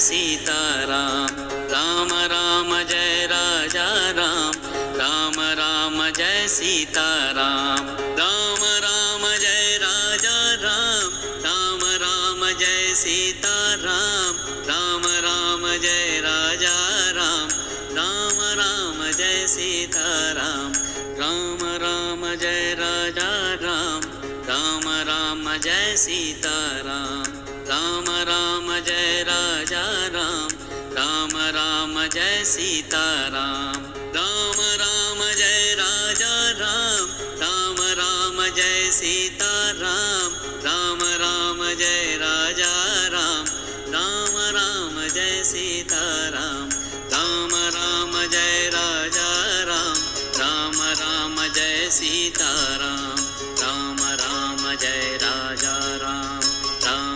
सीताराम राम राम जय राजा राम राम राम जय सीताराम राम राम जय राजा राम राम राम जय सीताराम राम राम जय राजा राम राम राम जय सीताराम राम राम जय राजा राम राम राम जय सीताराम राम राम जय राजा राम राम राम जय सीताराम राम राम जय राजा राम राम राम जय सीताराम राम राम जय राजा राम राम राम जय सीताराम राम राम जय राजा राम राम राम जय सीताराम राम राम जय राजा राम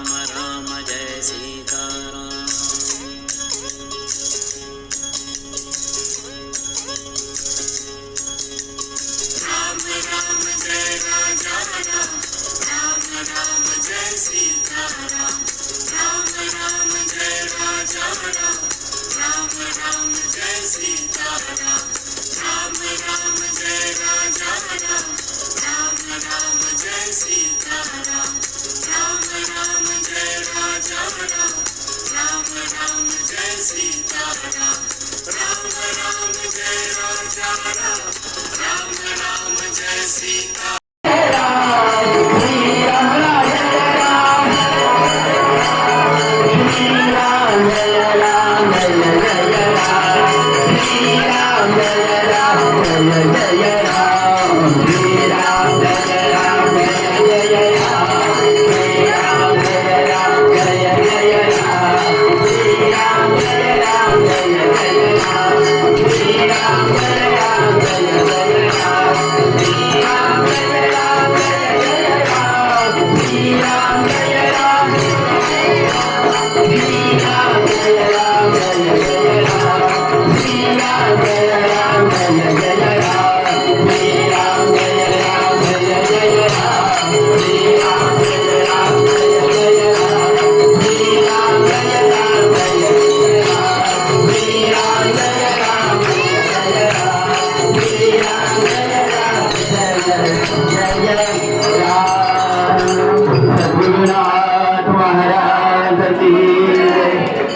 राम राम जय सीताराम राम राम जय राजा राम राम राम जय सीताराम राम राम जय राजा राम राम राम जय सीताराम राम राम जय राजा राम राम राम जय सीताराम राम राम जय राजा राम राम राम जय सीताराम राम राम जय राजा राम राम राम जय सीताराम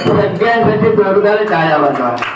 सगळ्यांसाठी जोरदार टाळ्या वाजवा.